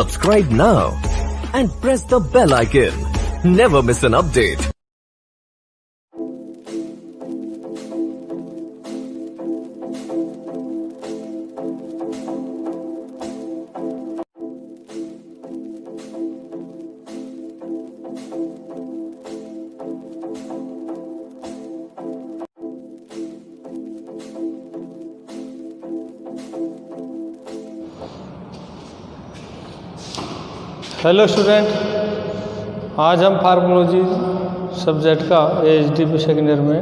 Subscribe now and press the bell icon. Never miss an update. Hello student, आज हम फार्मोलॉजी subject का HDP second year में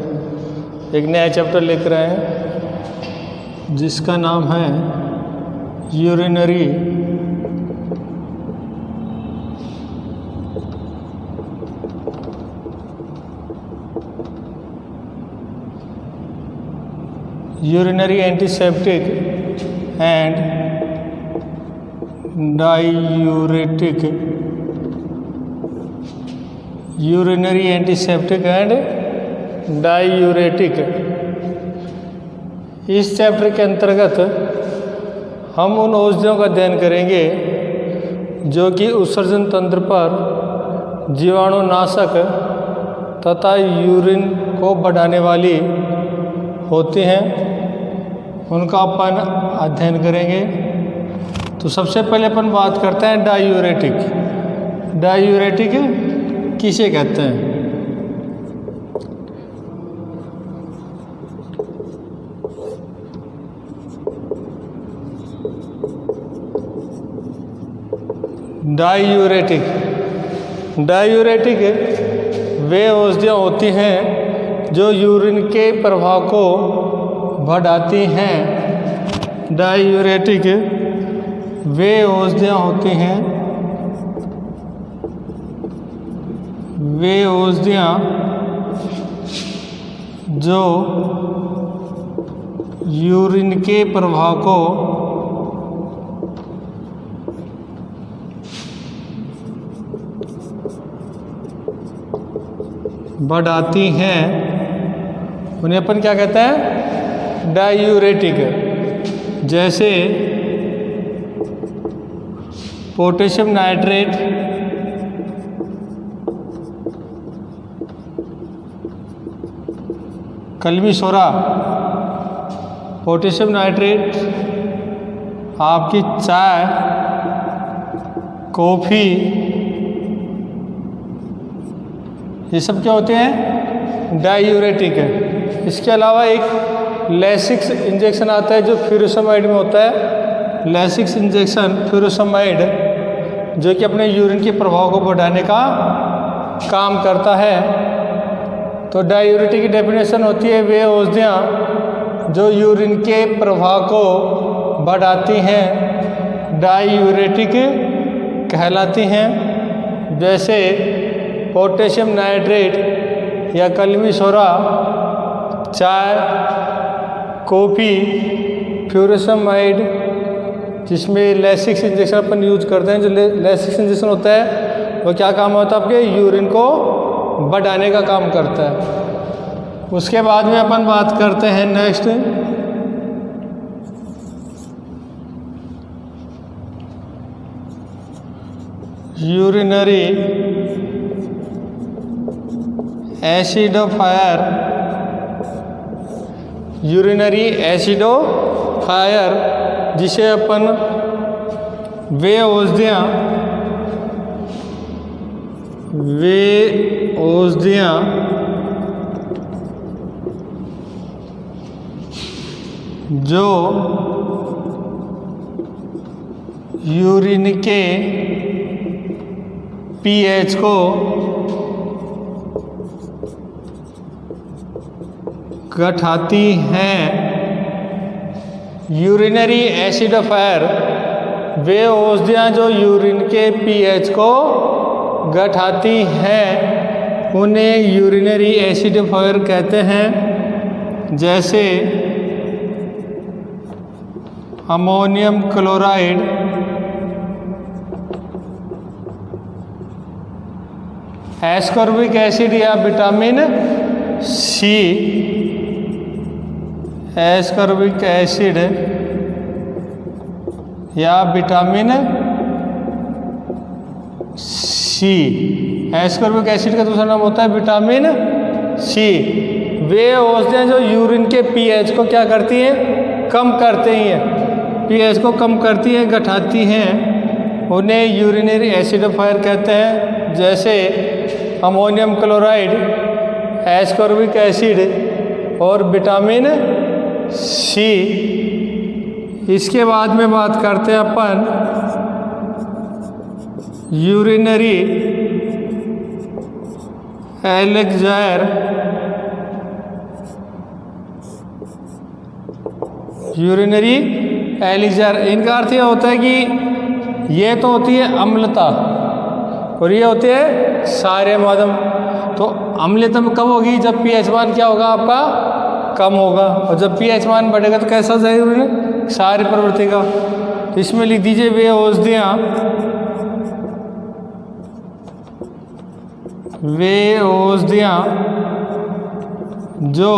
एक नया चैप्टर लेकर आए हैं जिसका नाम है urinary antiseptic and diuretic urinary antiseptic and diuretic. इस चैप्टर के अंतर्गत हम उन औषधियों का अध्ययन करेंगे जो कि उत्सर्जन तंत्र पर जीवाणुनाशक तथा यूरिन को बढ़ाने वाली होती हैं, उनका अपन अध्ययन करेंगे। तो सबसे पहले अपन बात करते हैं डायूरेटिक। डायूरेटिक किसे कहते हैं? डायूरेटिक वे औषधियाँ होती हैं जो यूरिन के प्रवाह को बढ़ाती हैं। डायूरेटिक वे औषधियाँ होती हैं जो यूरिन के प्रवाह को बढ़ाती हैं, उन्हें अपन क्या कहते हैं? डायूरेटिक। जैसे पोटेशियम नाइट्रेट, कलमी सोरा। पोटेशियम नाइट्रेट आपकी चाय, कॉफ़ी, ये सब क्या होते हैं? डायूरेटिक है। इसके अलावा एक लेसिक्स इंजेक्शन आता है जो फ्यूरोसेमाइड में होता है। लेसिक्स इंजेक्शन फ्यूरोसेमाइड जो कि अपने यूरिन के प्रभाव को बढ़ाने का काम करता है। तो डायूरेटिक की डेफिनेशन होती है वे औषधियाँ जो यूरिन के प्रवाह को बढ़ाती हैं, डायूरेटिक कहलाती हैं। जैसे पोटेशियम नाइट्रेट या कलमी सोरा, चाय, कॉफ़ी, फ्यूरोसेमाइड, जिसमें लेसिक्स इंजेक्शन अपन यूज करते हैं। जो लेसिक्स इंजेक्शन होता है वो क्या काम होता है? आपके यूरिन को बढ़ाने का काम करता है। उसके बाद में अपन बात करते हैं नेक्स्ट यूरिनरी एसिडोफायर। यूरिनरी एसिडोफायर जिसे अपन वे औषधियाँ जो यूरिन के पीएच को घटाती हैं। यूरिनरी एसिडोफायर वे औषधियाँ जो यूरिन के पीएच को घटाती हैं, उन्हें यूरिनरी एसिडोफायर कहते हैं। जैसे अमोनियम क्लोराइड, एस्कॉर्बिक एसिड या विटामिन सी, एस्कॉर्बिक एसिड या विटामिन सी। एस्कॉर्बिक एसिड का दूसरा नाम होता है विटामिन सी। वे औषधियाँ जो यूरिन के पीएच को क्या करती हैं, कम करते ही हैं, पीएच को कम करती हैं, घटाती हैं, उन्हें यूरिनरी एसिडिफायर कहते हैं। जैसे अमोनियम क्लोराइड, एस्कॉर्बिक एसिड और विटामिन सी। इसके बाद में बात करते हैं अपन यूरिनरी एलिक्सर। यूरिनरी एलिक्सर, इनका अर्थ यह होता है कि ये तो होती है अम्लता और ये होते हैं सारे माध्यम। तो अम्लता में कब होगी, जब पीएच मान क्या होगा आपका, कम होगा, और जब पीएच मान बढ़ेगा तो कैसा जाएगा यूरिन, सारे प्रवृत्ति का। तो इसमें लिख दीजिए वे औषधियाँ, वे औषधियाँ जो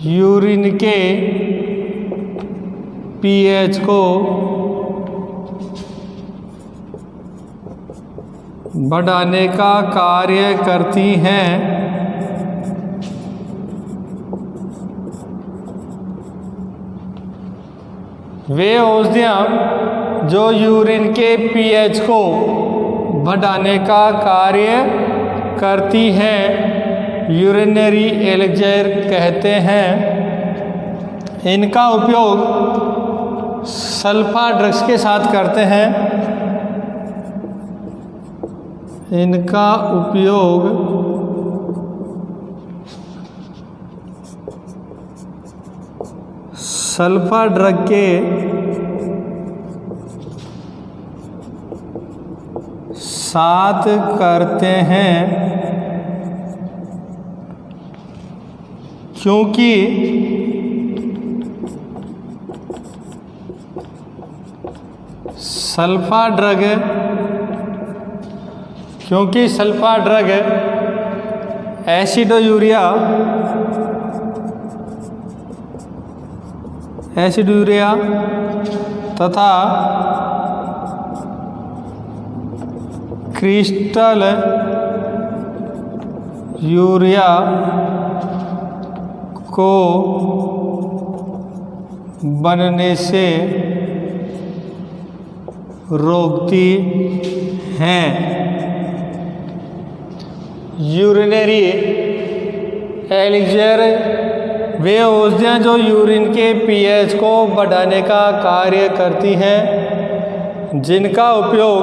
यूरिन के पीएच को बढ़ाने का कार्य करती हैं, वे औषधियाँ जो यूरिन के पीएच को बढ़ाने का कार्य करती हैं, यूरिनरी एलिक्सर कहते हैं। इनका उपयोग सल्फा ड्रग्स के साथ करते हैं। इनका उपयोग सल्फा ड्रग के साथ करते हैं, क्योंकि सल्फा ड्रग एसिडोयूरिया तथा क्रिस्टल यूरिया को बनने से रोकती हैं। यूरिनरी एलिक्सर वे औषधियाँ जो यूरिन के पीएच को बढ़ाने का कार्य करती हैं, जिनका उपयोग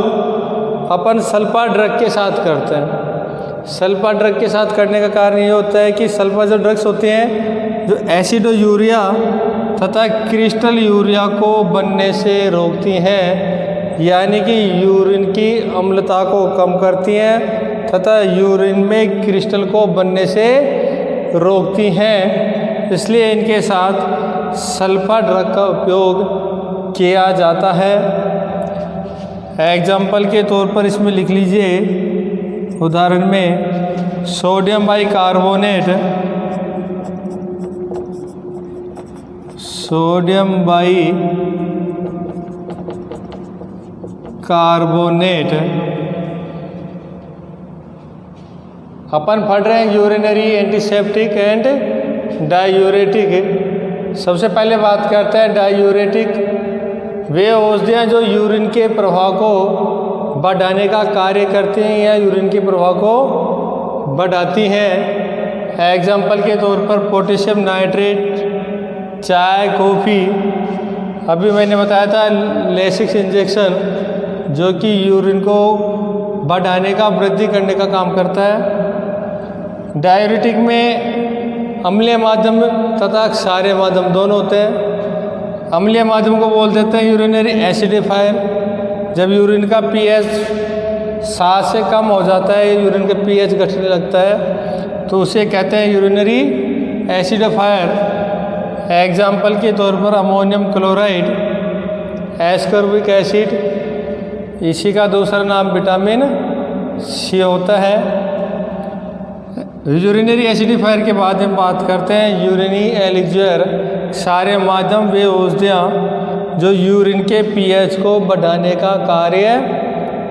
अपन सल्फा ड्रग के साथ करते हैं। सल्फा ड्रग के साथ करने का कारण ये होता है कि सल्फा जो ड्रग्स होते हैं जो एसिडोयूरिया तथा क्रिस्टल यूरिया को बनने से रोकती हैं, यानी कि यूरिन की अम्लता को कम करती हैं तथा यूरिन में क्रिस्टल को बनने से रोकती हैं। इसलिए इनके साथ सल्फा ड्रग का उपयोग किया जाता है। एग्जाम्पल के तौर पर इसमें लिख लीजिए, उदाहरण में सोडियम बाइकार्बोनेट, सोडियम बाइकार्बोनेट। अपन पढ़ रहे हैं यूरिनरी एंटीसेप्टिक एंड डायूरेटिक। सबसे पहले बात करते हैं डायूरेटिक। वे औषधियाँ जो यूरिन के प्रवाह को बढ़ाने का कार्य करती हैं या यूरिन के प्रवाह को बढ़ाती हैं। एग्जाम्पल के तौर पर पोटेशियम नाइट्रेट, चाय, कॉफ़ी। अभी मैंने बताया था लेसिक्स इंजेक्शन जो कि यूरिन को बढ़ाने का, वृद्धि करने का काम करता है। डायूरेटिक में अम्लीय माध्यम तथा क्षारीय माध्यम दोनों होते हैं। अम्लीय माध्यम को बोल देते हैं यूरिनरी एसिडिफायर। जब यूरिन का पीएच 7 से कम हो जाता है, यूरिन का पीएच घटने लगता है, तो उसे कहते हैं यूरिनरी एसिडिफायर। एग्जाम्पल के तौर पर अमोनियम क्लोराइड, एस्कॉर्बिक एसिड, इसी का दूसरा नाम विटामिन सी होता है। यूरिनरी एसिडिफायर के बाद हम बात करते हैं यूरिनरी एलिक्सर। सारे माध्यम वे औषधियाँ जो यूरिन के पीएच को बढ़ाने का कार्य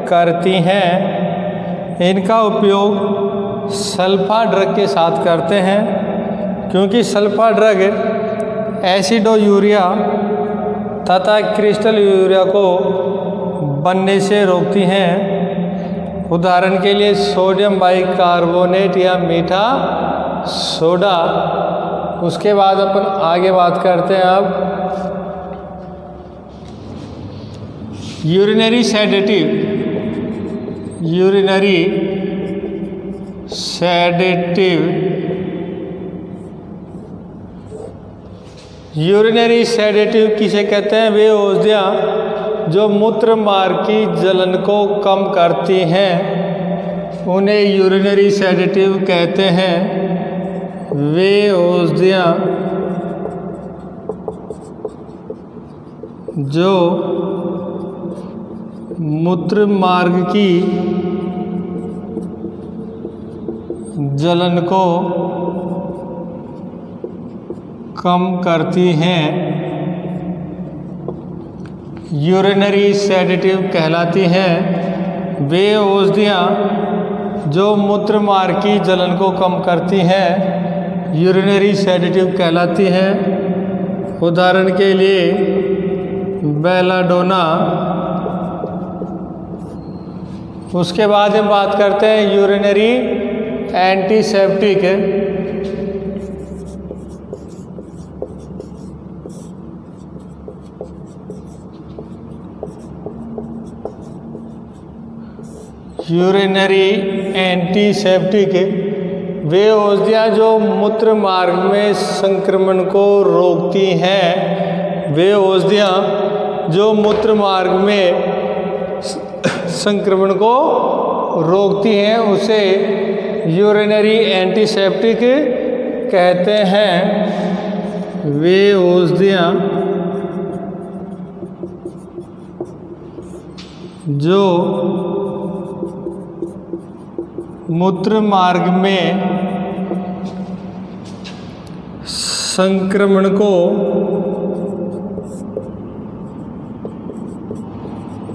करती हैं। इनका उपयोग सल्फा ड्रग के साथ करते हैं, क्योंकि सल्फा ड्रग एसिडो यूरिया तथा क्रिस्टल यूरिया को बनने से रोकती हैं। उदाहरण के लिए सोडियम बाइकार्बोनेट या मीठा सोडा। उसके बाद अपन आगे बात करते हैं अब urinary sedative. Urinary sedative urinary sedative किसे कहते हैं? वे औषधियाँ जो मूत्र मार्ग की जलन को कम करती हैं, उन्हें यूरिनरी सेडेटिव कहते हैं। वे औषधियाँ जो मूत्र मार्ग की जलन को कम करती हैं, यूरिनरी सेडेटिव कहलाती हैं। वे औषधियाँ जो मूत्र मार्ग की जलन को कम करती हैं, यूरिनरी सेडेटिव कहलाती हैं। उदाहरण के लिए बेलाडोना। उसके बाद हम बात करते हैं यूरिनरी एंटीसेप्टिक। यूरिनरी एंटीसेप्टिक वे औषधियाँ जो मूत्र मार्ग में संक्रमण को रोकती हैं। वे औषधियाँ जो मूत्र मार्ग में संक्रमण को रोकती हैं, उसे यूरिनरी एंटीसेप्टिक कहते हैं। वे औषधियाँ जो मूत्र मार्ग में संक्रमण को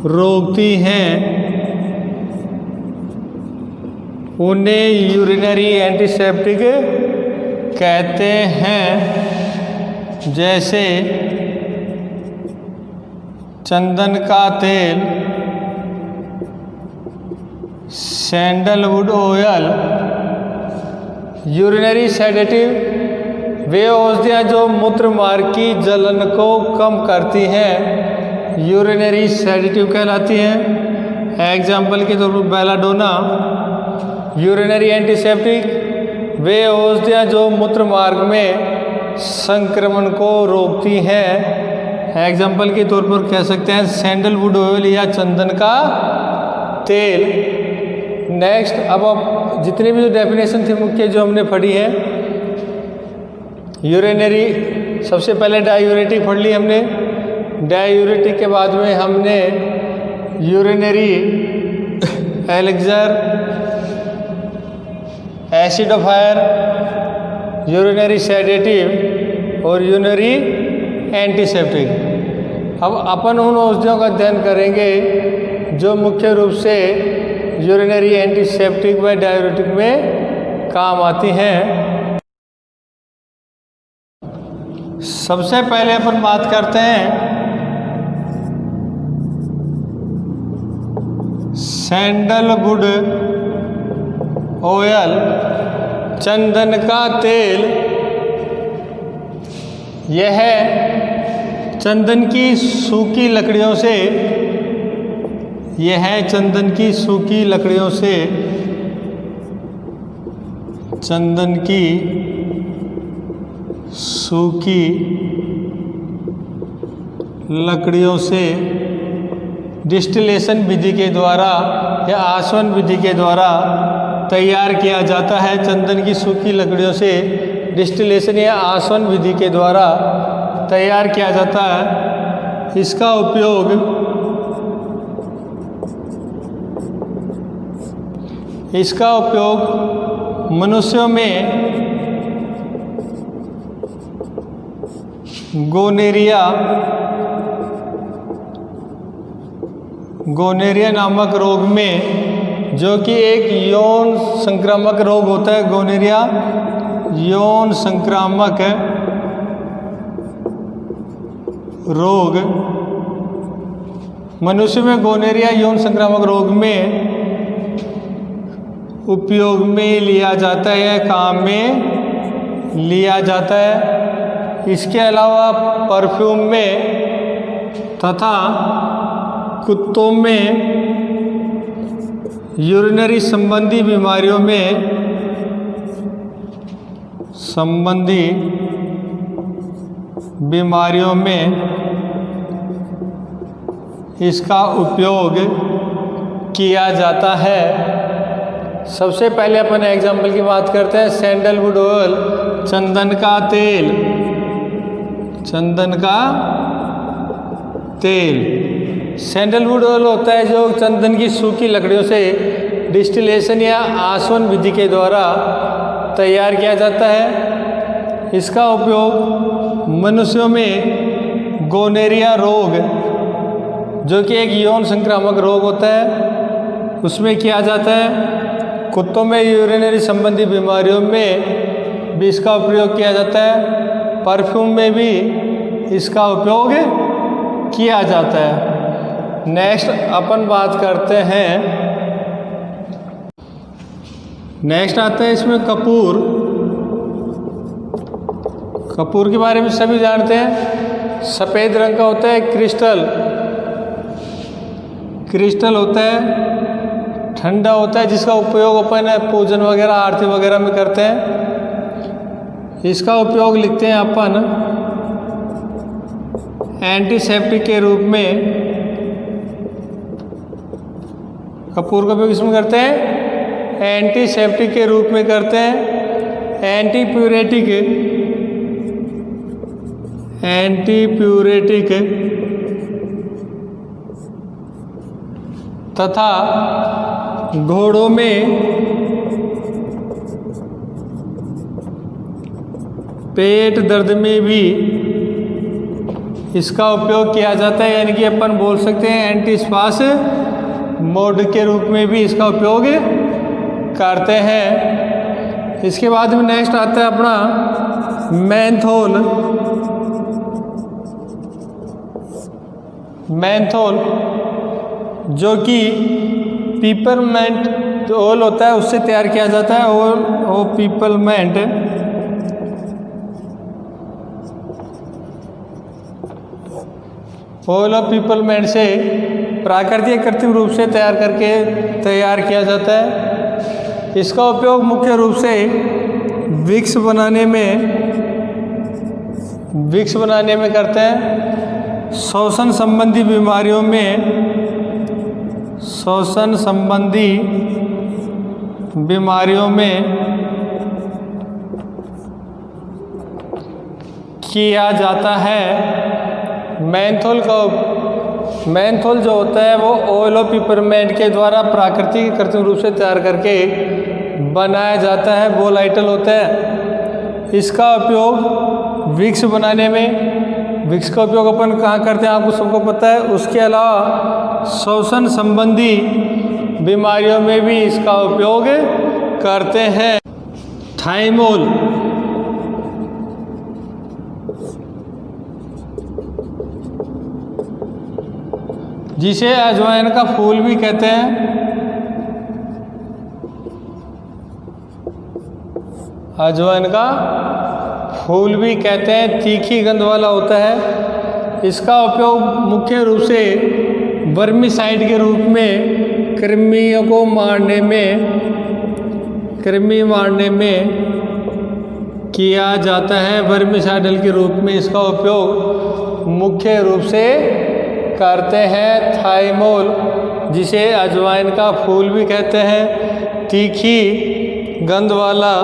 रोकती हैं, उन्हें यूरिनरी एंटीसेप्टिक कहते हैं। जैसे चंदन का तेल, सैंडलवुड ऑयल। यूरिनरी सेडेटिव वे औषधियाँ जो मूत्र मार्ग की जलन को कम करती हैं, यूरिनरी सेडेटिव कहलाती हैं। एग्जाम्पल के तौर पर बेलाडोना। यूरिनरी एंटीसेप्टिक वे औषधियाँ जो मूत्र मार्ग में संक्रमण को रोकती हैं। एग्जाम्पल के तौर पर कह सकते हैं सैंडलवुड ऑयल या चंदन का तेल। नेक्स्ट, अब जितनी भी जो डेफिनेशन थी मुख्य जो हमने पढ़ी है, यूरिनरी सबसे पहले डायूरेटिक पढ़ ली हमने। डायूरेटिक के बाद में हमने यूरिनरी एलिक्सर, एसिडोफायर, यूरिनरी सेडेटिव और यूरिनरी एंटीसेप्टिक। अब अपन उन औषधियों का अध्ययन करेंगे जो मुख्य रूप से यूरिनरी एंटीसेप्टिक व डायूरेटिक में काम आती हैं। सबसे पहले अपन बात करते हैं सैंडलवुड ऑयल, चंदन का तेल। यह चंदन की सूखी लकड़ियों से चंदन की सूखी लकड़ियों से चंदन की सूखी लकड़ियों से डिस्टिलेशन विधि के द्वारा या आसवन विधि के द्वारा तैयार किया जाता है। चंदन की सूखी लकड़ियों से डिस्टिलेशन या आसवन विधि के द्वारा तैयार किया जाता है। इसका उपयोग मनुष्यों में गोनेरिया, गोनेरिया नामक रोग में, जो कि एक यौन संक्रामक रोग होता है। गोनेरिया यौन संक्रामक रोग, मनुष्य में गोनेरिया यौन संक्रामक रोग में उपयोग में लिया जाता है, काम में लिया जाता है। इसके अलावा परफ्यूम में तथा कुत्तों में यूरिनरी संबंधी बीमारियों में इसका उपयोग किया जाता है। सबसे पहले अपन एग्जाम्पल की बात करते हैं। सैंडलवुड ऑयल, चंदन का तेल, चंदन का तेल। सैंडलवुड ऑयल होता है जो चंदन की सूखी लकड़ियों से डिस्टिलेशन या आसवन विधि के द्वारा तैयार किया जाता है। इसका उपयोग मनुष्यों में गोनेरिया रोग, जो कि एक यौन संक्रामक रोग होता है, उसमें किया जाता है। कुत्तों में यूरिनरी संबंधी बीमारियों में भी इसका उपयोग किया जाता है। परफ्यूम में भी इसका उपयोग किया जाता है। नेक्स्ट अपन बात करते हैं, नेक्स्ट आता है इसमें कपूर। कपूर के बारे में सभी जानते हैं। सफ़ेद रंग का होता है, क्रिस्टल होता है, ठंडा होता है, जिसका उपयोग अपन पूजन वगैरह आरती वगैरह में करते हैं। इसका उपयोग लिखते हैं अपन एंटीसेप्टिक के रूप में। कपूर का उपयोग इसमें करते हैं, एंटीसेप्टिक के रूप में करते हैं। एंटीप्यूरेटिक तथा घोड़ों में पेट दर्द में भी इसका उपयोग किया जाता है, यानी कि अपन बोल सकते हैं एंटीस्पास मोड के रूप में भी इसका उपयोग करते हैं। इसके बाद में नेक्स्ट आता है अपना मेंथोल, जो कि पीपरमेंट जो ऑयल होता है उससे तैयार किया जाता है। और पीपरमेंट ऑयल ऑफ पीपलमेंट से प्राकृतिक कृत्रिम रूप से तैयार किया जाता है। इसका उपयोग मुख्य रूप से विक्स बनाने में करते हैं। श्वसन संबंधी बीमारियों में किया जाता है। मेंथोल जो होता है वो ऑयल ऑफ पिपरमेंट के द्वारा प्राकृतिक कृत्रिम रूप से तैयार करके बनाया जाता है। वोलाटाइल होता है। इसका उपयोग विक्स बनाने में, विक्स का उपयोग अपन कहाँ करते हैं आपको सबको पता है। उसके अलावा श्वसन संबंधी बीमारियों में भी इसका उपयोग करते हैं। थाइमोल, जिसे अजवाइन का फूल भी कहते हैं। अजवाइन का फूल भी कहते हैं, तीखी गंध वाला होता है। इसका उपयोग मुख्य रूप से वर्मीसाइड के रूप में कृमियों को मारने में किया जाता है। वर्मीसाइडल के रूप में इसका उपयोग मुख्य रूप से करते हैं। थाइमोल, जिसे अजवाइन का फूल भी कहते हैं, तीखी गंध वाला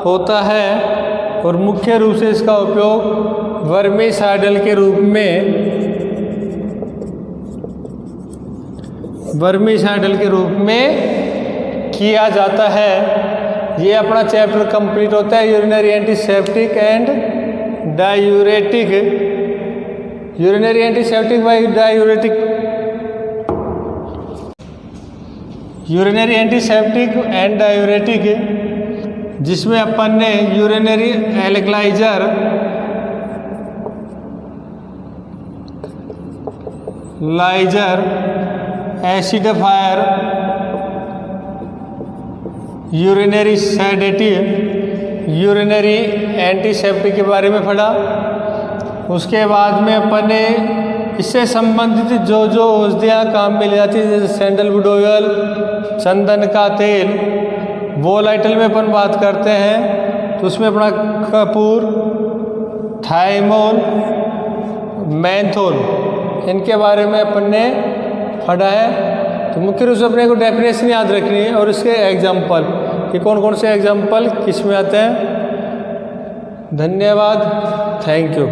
होता है और मुख्य रूप से इसका उपयोग वर्मीसाइडल के रूप में किया जाता है। ये अपना चैप्टर कंप्लीट होता है। Urinary antiseptic and diuretic. Urinary antiseptic व diuretic urinary antiseptic and diuretic, जिसमें अपन ने urinary alkaliser, acidifier, urinary sedative, urinary antiseptic के बारे में पढ़ा। उसके बाद में अपन ने इससे संबंधित जो जो औषधियाँ काम मिल जाती है, जैसे सैंडलवुड ऑयल, चंदन का तेल, वोलाइटल में अपन बात करते हैं तो उसमें अपना कपूर, थाइमोल, मेंथोल, इनके बारे में अपन ने पढ़ा है। तो मुख्य रूप से अपने को डेफिनेशन याद रखनी है और इसके एग्जाम्पल कि कौन कौन से एग्जाम्पल किस में आते हैं। धन्यवाद, थैंक यू।